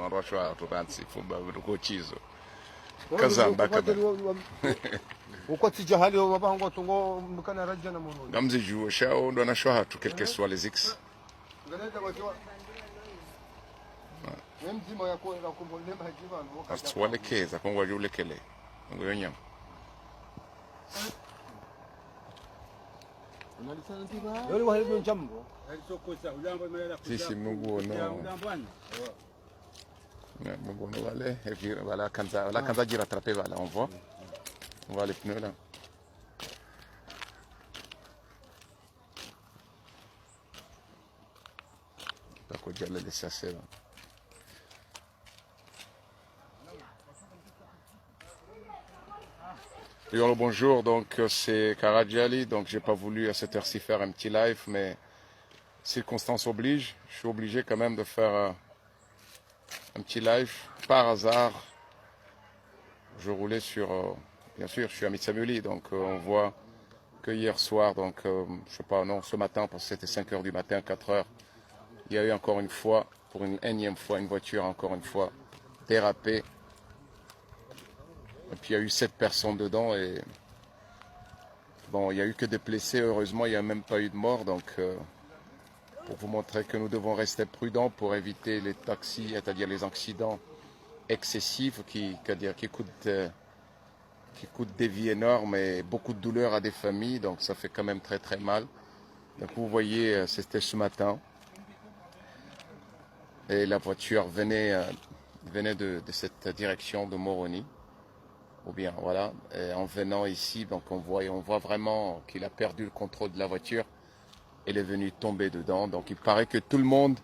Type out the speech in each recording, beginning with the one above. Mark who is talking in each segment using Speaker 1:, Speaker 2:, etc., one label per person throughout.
Speaker 1: marwasho aturansi fumba ko chizo kazamba kama
Speaker 2: ukwati jahali wabango tungo mukana rajja na mono
Speaker 1: gamzi juo shao ndo na shwa tu quel que soit les x
Speaker 2: ngaleta kwa mzima yako na kumbolemba jivan wakati
Speaker 1: tuwalekeza kongwa julekele ngo nyama
Speaker 2: yori wa hivyo jambo
Speaker 1: sisi Mungu no Mungu no vale et puis voilà quand ça gira attraper voilà on voit les pneus là. Pas quoi dire les sachets là. Alors, bonjour, donc c'est Karadjali, donc j'ai pas voulu à cette heure-ci faire un petit live, mais circonstances obligent, je suis obligé quand même de faire un petit live. Par hasard, je roulais sur, bien sûr, je suis à Mitsamuli, donc on voit que hier soir, donc je sais pas, non, ce matin, parce que c'était 5 h du matin, 4 h, il y a eu encore une fois, pour une énième fois, une voiture encore une fois dérapée. Et puis il y a eu 7 personnes dedans et bon, il n'y a eu que des blessés, heureusement il n'y a même pas eu de mort. Donc pour vous montrer que nous devons rester prudents pour éviter les taxis, c'est-à-dire les accidents excessifs qui coûtent des vies énormes et beaucoup de douleur à des familles. Donc ça fait quand même très très mal. Donc vous voyez, c'était ce matin. Et la voiture venait de cette direction de Moroni. Ou bien voilà, et en venant ici, donc on voit vraiment qu'il a perdu le contrôle de la voiture. Il est venu tomber dedans. Donc il paraît que tout le monde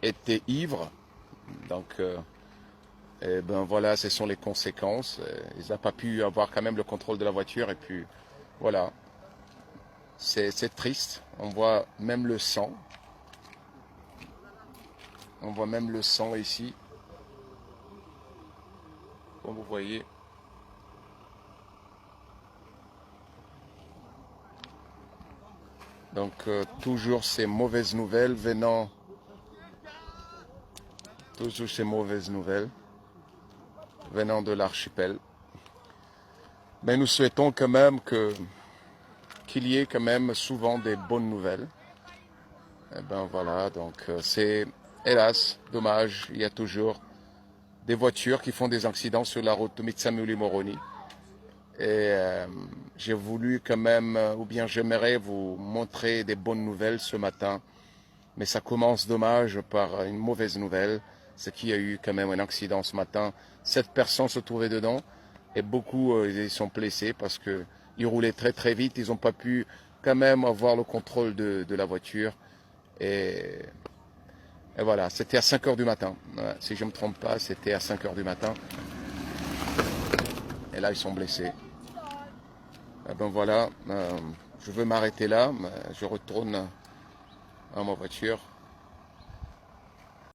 Speaker 1: était ivre. Donc et ben voilà, ce sont les conséquences. Il n'a pas pu avoir quand même le contrôle de la voiture. Et puis voilà, c'est triste. On voit même le sang. On voit même le sang ici. Comme vous voyez. Donc toujours ces mauvaises nouvelles venant, de l'archipel. Mais nous souhaitons quand même qu'il y ait quand même souvent des bonnes nouvelles. Et ben voilà, donc c'est hélas, dommage, il y a toujours des voitures qui font des accidents sur la route de Mitsamuli-Moroni. Et j'ai voulu quand même, ou bien j'aimerais vous montrer des bonnes nouvelles ce matin. Mais ça commence dommage par une mauvaise nouvelle. C'est qu'il y a eu quand même un accident ce matin. 7 personnes se trouvaient dedans et beaucoup ils sont blessés parce qu'ils roulaient très très vite. Ils n'ont pas pu quand même avoir le contrôle de la voiture. Et voilà, c'était à 5 h du matin. Si je ne me trompe pas, c'était à 5 h du matin. Et là, ils sont blessés. Ben voilà, je veux m'arrêter là, je retourne à ma voiture.